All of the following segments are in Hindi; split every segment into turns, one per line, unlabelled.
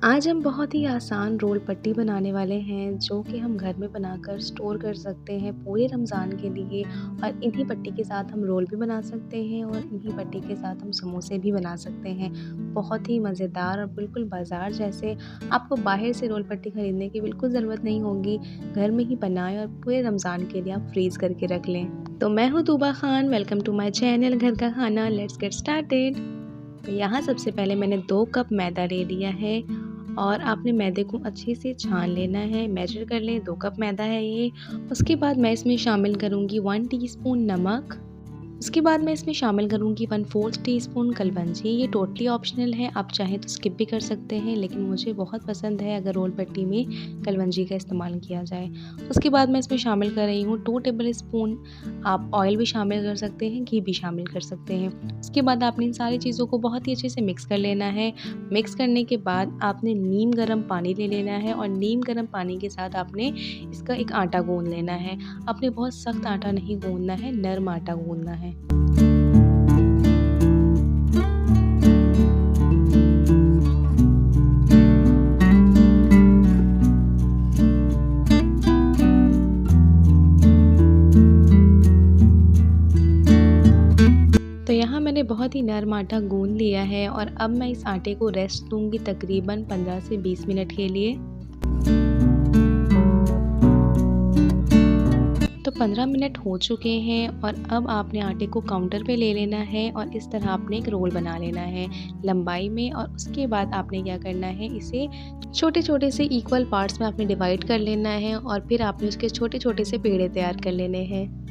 आज हम बहुत ही आसान रोल पट्टी बनाने वाले हैं जो कि हम घर में बनाकर स्टोर कर सकते हैं पूरे रमज़ान के लिए। और इन्हीं पट्टी के साथ हम रोल भी बना सकते हैं और इन्हीं पट्टी के साथ हम समोसे भी बना सकते हैं। बहुत ही मज़ेदार और बिल्कुल बाज़ार जैसे। आपको बाहर से रोल पट्टी खरीदने की बिल्कुल ज़रूरत नहीं होगी। घर में ही बनाएं और पूरे रमज़ान के लिए आप फ्रीज़ करके रख लें। तो मैं हूँ Tooba Khan, welcome to my channel घर का खाना। Let's get started. तो यहाँ सबसे पहले मैंने 2 कप मैदा ले लिया है और आपने मैदे को अच्छे से छान लेना है। मेजर कर लें, 2 कप मैदा है ये। उसके बाद मैं इसमें शामिल करूँगी 1 टीस्पून नमक। उसके बाद मैं इसमें शामिल करूँगी 1/4 टीस्पून कलवंजी। ये टोटली ऑप्शनल है, आप चाहें तो स्किप भी कर सकते हैं, लेकिन मुझे बहुत पसंद है अगर रोल पट्टी में कलवंजी का इस्तेमाल किया जाए। उसके बाद मैं इसमें शामिल कर रही हूँ 2 टेबल स्पून। आप ऑयल भी शामिल कर सकते हैं, घी भी शामिल कर सकते हैं। उसके बाद आपने इन सारी चीज़ों को बहुत ही अच्छे से मिक्स कर लेना है। मिक्स करने के बाद आपने नीम गर्म पानी ले लेना है और नीम गर्म पानी के साथ आपने इसका एक आटा गूँध लेना है। आपने बहुत सख्त आटा नहीं गूँधना है, नरम आटा गूँधना है। तो यहाँ मैंने बहुत ही नरम आटा गूँध लिया है और अब मैं इस आटे को रेस्ट दूँगी तकरीबन 15 से 20 मिनट के लिए। तो 15 मिनट हो चुके हैं और अब आपने आटे को काउंटर पे ले लेना है और इस तरह आपने एक रोल बना लेना है लंबाई में। और उसके बाद आपने क्या करना है, इसे छोटे-छोटे से इक्वल पार्ट्स में आपने डिवाइड कर लेना है और फिर आपने उसके छोटे-छोटे से पेड़े तैयार कर लेने हैं।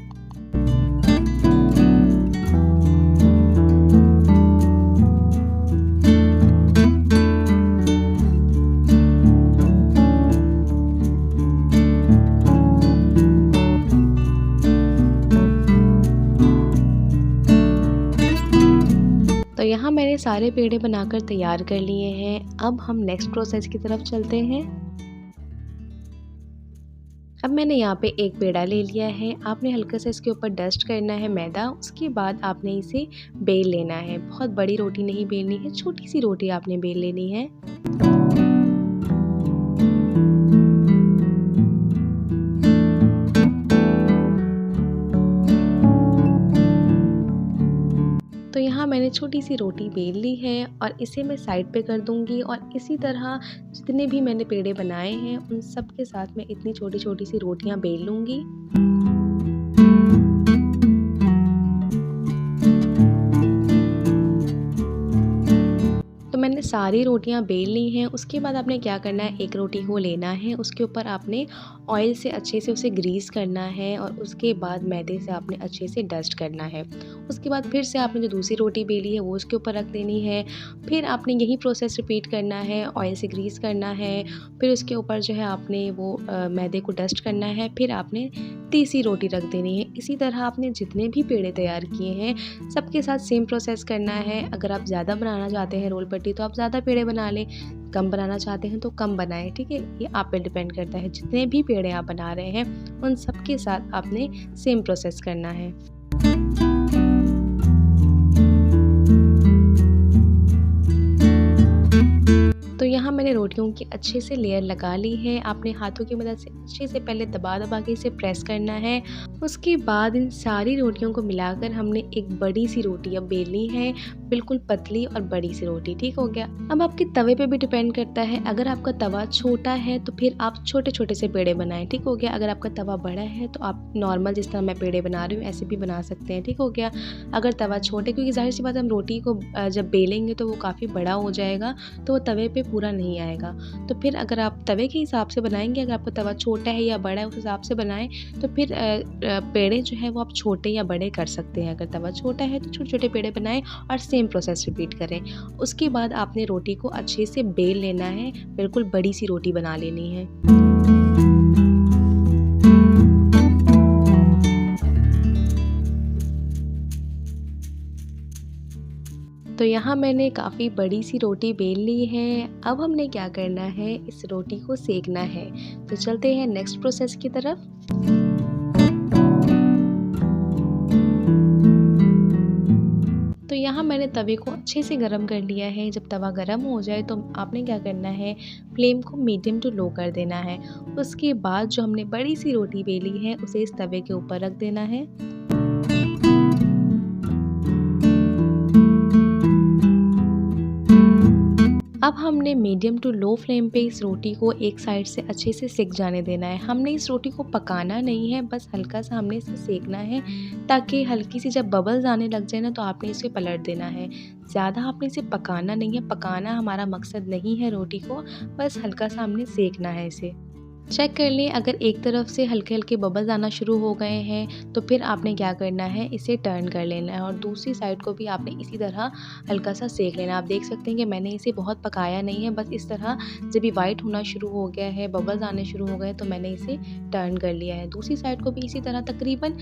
तो यहाँ मैंने सारे पेड़े बनाकर तैयार कर लिए हैं। अब हम नेक्स्ट प्रोसेस की तरफ चलते हैं। अब मैंने यहाँ पे एक पेड़ा ले लिया है। आपने हल्का सा इसके ऊपर डस्ट करना है मैदा। उसके बाद आपने इसे बेल लेना है। बहुत बड़ी रोटी नहीं बेलनी है, छोटी सी रोटी आपने बेल लेनी है। तो यहाँ मैंने छोटी सी रोटी बेल ली है और इसे मैं साइड पे कर दूँगी। और इसी तरह जितने भी मैंने पेड़े बनाए हैं उन सब के साथ मैं इतनी छोटी-छोटी सी रोटियाँ बेल लूँगी। तो मैंने सारी रोटियां बेल ली हैं। उसके बाद आपने क्या करना है, एक रोटी को लेना है, उसके ऊपर आपने ऑयल से अच्छे से उसे ग्रीस करना है और उसके बाद मैदे से आपने अच्छे से डस्ट करना है। उसके बाद फिर से आपने जो दूसरी रोटी बेली है वो उसके ऊपर रख देनी है। फिर आपने यही प्रोसेस रिपीट करना है, ऑयल से ग्रीस करना है, फिर उसके ऊपर जो है आपने वो मैदे को डस्ट करना है, फिर आपने तीसरी रोटी रख देनी है। इसी तरह आपने जितने भी पेड़े तैयार किए हैं सबके साथ सेम प्रोसेस करना है। अगर आप ज़्यादा बनाना चाहते हैं रोल पट्टी तो आप ज़्यादा पेड़े बना लें, कम बनाना चाहते हैं तो कम बनाएं, ठीक है। ये आप पे डिपेंड करता है। जितने भी पेड़े आप बना रहे हैं उन सब के साथ आपने सेम प्रोसेस करना है। तो यहाँ मैंने रोटियों की अच्छे से लेयर लगा ली है। आपने हाथों की मदद से अच्छे से पहले दबा के इसे प्रेस करना है। उसके बाद इन सारी रोटियों को मिलाकर हमने एक बड़ी सी रोटी अब बेलनी है, बिल्कुल पतली और बड़ी सी रोटी, ठीक हो गया। अब आपके तवे पे भी डिपेंड करता है। अगर आपका तवा छोटा है तो फिर आप छोटे छोटे से पेड़े बनाएं, ठीक हो गया। अगर आपका तवा बड़ा है तो आप नॉर्मल जिस तरह मैं पेड़े बना रही हूँ ऐसे भी बना सकते हैं, ठीक हो गया। अगर तवा छोटे, क्योंकि जाहिर सी बात हम रोटी को जब बेलेंगे तो वो काफ़ी बड़ा हो जाएगा तो वो तवे पे पूरा नहीं आएगा। तो फिर अगर आप तवे के हिसाब से बनाएंगे, अगर आपका तवा छोटा है या बड़ा है उस हिसाब से बनाएं, तो फिर पेड़े जो है वो आप छोटे या बड़े कर सकते हैं। अगर तवा छोटा है तो छोटे छोटे पेड़े बनाएं और सेम प्रोसेस रिपीट करें। उसके बाद आपने रोटी को अच्छे से बेल लेना है, बिल्कुल बड़ी सी रोटी बना लेनी है। तो यहाँ मैंने काफ़ी बड़ी सी रोटी बेल ली है। अब हमने क्या करना है, इस रोटी को सेकना है। तो चलते हैं नेक्स्ट प्रोसेस की तरफ। तो यहाँ मैंने तवे को अच्छे से गरम कर लिया है। जब तवा गरम हो जाए तो आपने क्या करना है, फ्लेम को मीडियम टू लो कर देना है। उसके बाद जो हमने बड़ी सी रोटी बेली है उसे इस तवे के ऊपर रख देना है। अब हमने मीडियम टू लो फ्लेम पे इस रोटी को एक साइड से अच्छे से सिक जाने देना है। हमने इस रोटी को पकाना नहीं है, बस हल्का सा हमने इसे सेकना है ताकि हल्की सी जब बबल्स आने लग जाए ना तो आपने इसे पलट देना है। ज़्यादा आपने इसे पकाना नहीं है, पकाना हमारा मकसद नहीं है रोटी को, बस हल्का सा हमने सेकना है इसे। चेक कर लें अगर एक तरफ से हल्के-हल्के बबल्स आना शुरू हो गए हैं तो फिर आपने क्या करना है, इसे टर्न कर लेना है और दूसरी साइड को भी आपने इसी तरह हल्का सा सेक लेना है। आप देख सकते हैं कि मैंने इसे बहुत पकाया नहीं है, बस इस तरह जब ये वाइट होना शुरू हो गया है, बबल्स आने शुरू हो गए तो मैंने इसे टर्न कर लिया है। दूसरी साइड को भी इसी तरह तकरीबन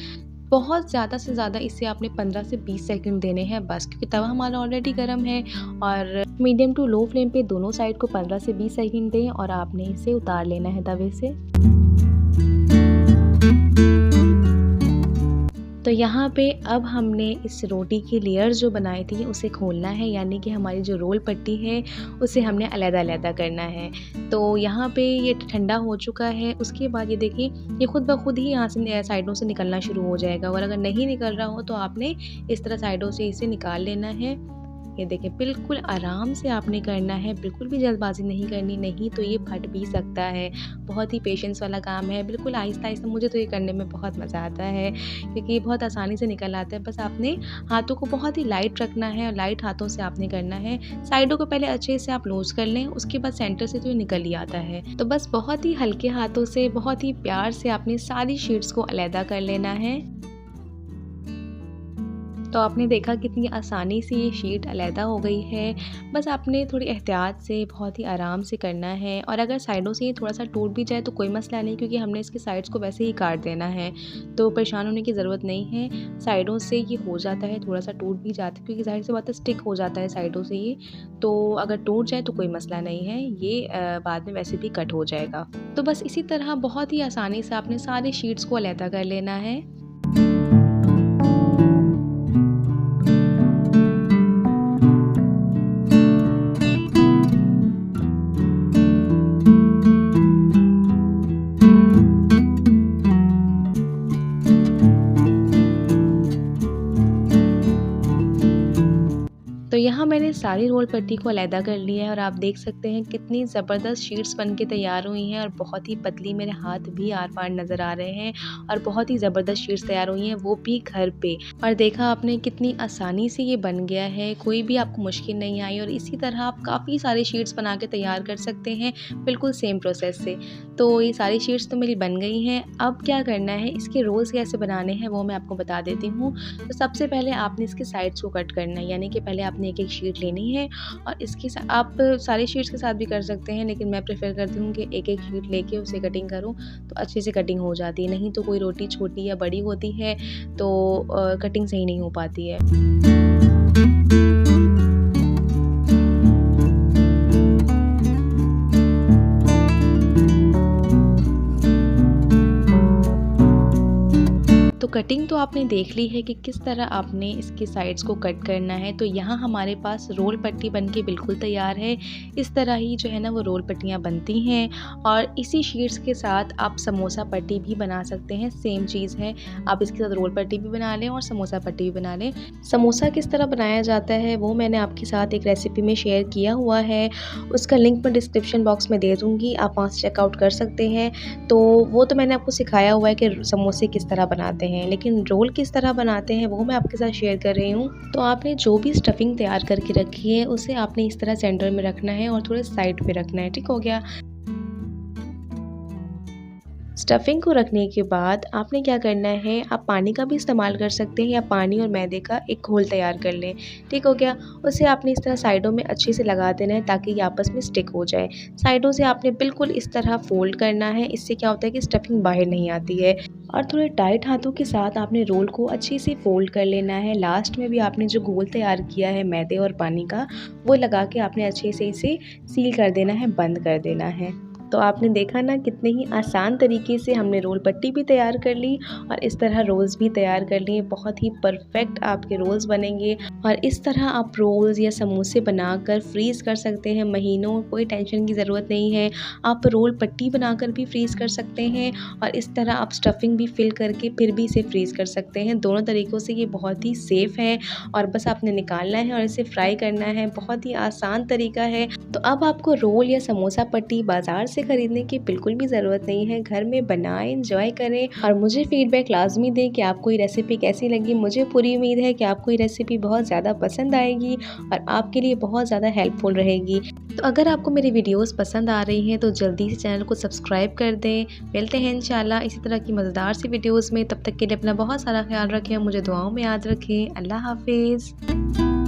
बहुत ज़्यादा से ज़्यादा इसे आपने 15 से 20 सेकंड देने हैं बस, क्योंकि तवा हमारा ऑलरेडी गर्म है। और मीडियम टू लो फ्लेम पे दोनों साइड को 15 से 20 सेकंड दें और आपने इसे उतार लेना है तवे से। तो यहाँ पे अब हमने इस रोटी की लेयर जो बनाई थी उसे खोलना है, यानी कि हमारी जो रोल पट्टी है उसे हमने अलग-अलग करना है। तो यहाँ पे ये ठंडा हो चुका है। उसके बाद ये देखिए ये खुद ब खुद ही यहाँ से साइडों से निकलना शुरू हो जाएगा और अगर नहीं निकल रहा हो तो आपने इस तरह साइडों से इसे निकाल लेना है। ये देखिए बिल्कुल आराम से आपने करना है, बिल्कुल भी जल्दबाजी नहीं करनी, नहीं तो ये फट भी सकता है। बहुत ही पेशेंस वाला काम है, बिल्कुल आहिस्ता-आहिस्ता। मुझे तो ये करने में बहुत मज़ा आता है क्योंकि ये बहुत आसानी से निकल आता है। बस आपने हाथों को बहुत ही लाइट रखना है और लाइट हाथों से आपने करना है। साइडों को पहले अच्छे से आप लूज़ कर लें, उसके बाद सेंटर से तो ये निकल ही आता है। तो बस बहुत ही हल्के हाथों से, बहुत ही प्यार से आपने सारी शीट्स को अलग कर लेना है। तो आपने देखा कितनी आसानी से ये शीट अलहदा हो गई है। बस आपने थोड़ी एहतियात से बहुत ही आराम से करना है और अगर साइडों से ये थोड़ा-सा टूट भी जाए तो कोई मसला नहीं, क्योंकि हमने इसके साइड्स को वैसे ही काट देना है, तो परेशान होने की ज़रूरत नहीं है। साइडों से ये हो जाता है, थोड़ा-सा टूट भी जाता है क्योंकि ज़ाहिर सी बात है स्टिक हो जाता है साइडों से ये, तो अगर टूट जाए तो कोई मसला नहीं है, ये बाद में वैसे भी कट हो जाएगा। तो बस इसी तरह बहुत ही आसानी से आपने सारी शीट्स को अलहदा कर लेना है। तो यहाँ मैंने सारी रोल पट्टी को अलहदा कर लिया है और आप देख सकते हैं कितनी ज़बरदस्त शीट्स बन के तैयार हुई हैं और बहुत ही पतली, मेरे हाथ भी आर-पार नज़र आ रहे हैं और बहुत ही ज़बरदस्त शीट्स तैयार हुई हैं, वो भी घर पे। और देखा आपने कितनी आसानी से ये बन गया है, कोई भी आपको मुश्किल नहीं आई और इसी तरह आप काफ़ी सारी शीट्स बना के तैयार कर सकते हैं बिल्कुल सेम प्रोसेस से। तो ये सारी शीट्स तो मेरी बन गई हैं। अब क्या करना है, इसके रोल्स कैसे बनाने हैं वो मैं आपको बता देती हूँ। तो सबसे पहले आपने इसके साइड्स को कट करना है, यानी कि पहले आपने एक-एक शीट लेनी है और इसके आप सारी शीट्स के साथ भी कर सकते हैं, लेकिन मैं प्रेफ़र करती हूँ कि एक-एक शीट लेके उसे कटिंग करूँ तो अच्छे से कटिंग हो जाती है। नहीं तो कोई रोटी छोटी या बड़ी होती है तो कटिंग सही नहीं हो पाती है। तो कटिंग तो आपने देख ली है कि किस तरह आपने इसकी साइड्स को कट करना है। तो यहाँ हमारे पास रोल पट्टी बनके बिल्कुल तैयार है। इस तरह ही जो है ना वो रोल पट्टियाँ बनती हैं और इसी शीट्स के साथ आप समोसा पट्टी भी बना सकते हैं। सेम चीज़ है, आप इसके साथ रोल पट्टी भी बना लें और समोसा पट्टी भी बना लें। समोसा किस तरह बनाया जाता है वो मैंने आपके साथ एक रेसिपी में शेयर किया हुआ है, उसका लिंक मैं डिस्क्रिप्शन बॉक्स में दे दूँगी, आप वहाँ से चेकआउट कर सकते हैं। तो वो तो मैंने आपको सिखाया हुआ है कि समोसे किस तरह बनाते हैं, लेकिन रोल किस तरह बनाते हैं वो मैं आपके साथ शेयर कर रही हूँ। तो आपने जो भी स्टफिंग तैयार करके रखी है उसे आपने इस तरह सेंटर में रखना है और थोड़े साइड पे रखना है, ठीक हो गया। स्टफिंग को रखने के बाद आपने क्या करना है, आप पानी का भी इस्तेमाल कर सकते हैं या पानी और मैदे का एक घोल तैयार कर लें, ठीक हो गया। उसे आपने इस तरह साइडों में अच्छे से लगा देना है ताकि ये आपस में स्टिक हो जाए। साइडों से आपने बिल्कुल इस तरह फोल्ड करना है, इससे क्या होता है कि स्टफिंग बाहर नहीं आती है। और थोड़े टाइट हाथों के साथ आपने रोल को अच्छे से फोल्ड कर लेना है। लास्ट में भी आपने जो घोल तैयार किया है मैदे और पानी का, वो लगा के आपने अच्छे से इसे सील कर देना है, बंद कर देना है। तो आपने देखा ना कितने ही आसान तरीके से हमने रोल पट्टी भी तैयार कर ली और इस तरह रोल्स भी तैयार कर लिए। बहुत ही परफेक्ट आपके रोल्स बनेंगे और इस तरह आप रोल्स या समोसे बनाकर फ्रीज़ कर सकते हैं महीनों, कोई टेंशन की ज़रूरत नहीं है। आप रोल पट्टी बनाकर भी फ्रीज़ कर सकते हैं और इस तरह आप स्टफिंग भी फिल करके फिर भी इसे फ्रीज़ कर सकते हैं। दोनों तरीक़ों से ये बहुत ही सेफ़ है और बस आपने निकालना है और इसे फ्राई करना है। बहुत ही आसान तरीका है। तो अब आपको रोल या समोसा पट्टी बाज़ार से ख़रीदने की बिल्कुल भी ज़रूरत नहीं है। घर में बनाएं, एंजॉय करें और मुझे फ़ीडबैक लाज़मी दें कि आपको ये रेसिपी कैसी लगी। मुझे पूरी उम्मीद है कि आपको ये रेसिपी बहुत ज़्यादा पसंद आएगी और आपके लिए बहुत ज़्यादा हेल्पफुल रहेगी। तो अगर आपको मेरी वीडियोस पसंद आ रही हैं तो जल्दी से चैनल को सब्सक्राइब कर दें। मिलते हैं इंशाल्लाह इसी तरह की मज़ेदार सी वीडियोस में। तब तक के लिए अपना बहुत सारा ख्याल रखें और मुझे दुआओं में याद रखें। अल्लाह हाफ़िज़।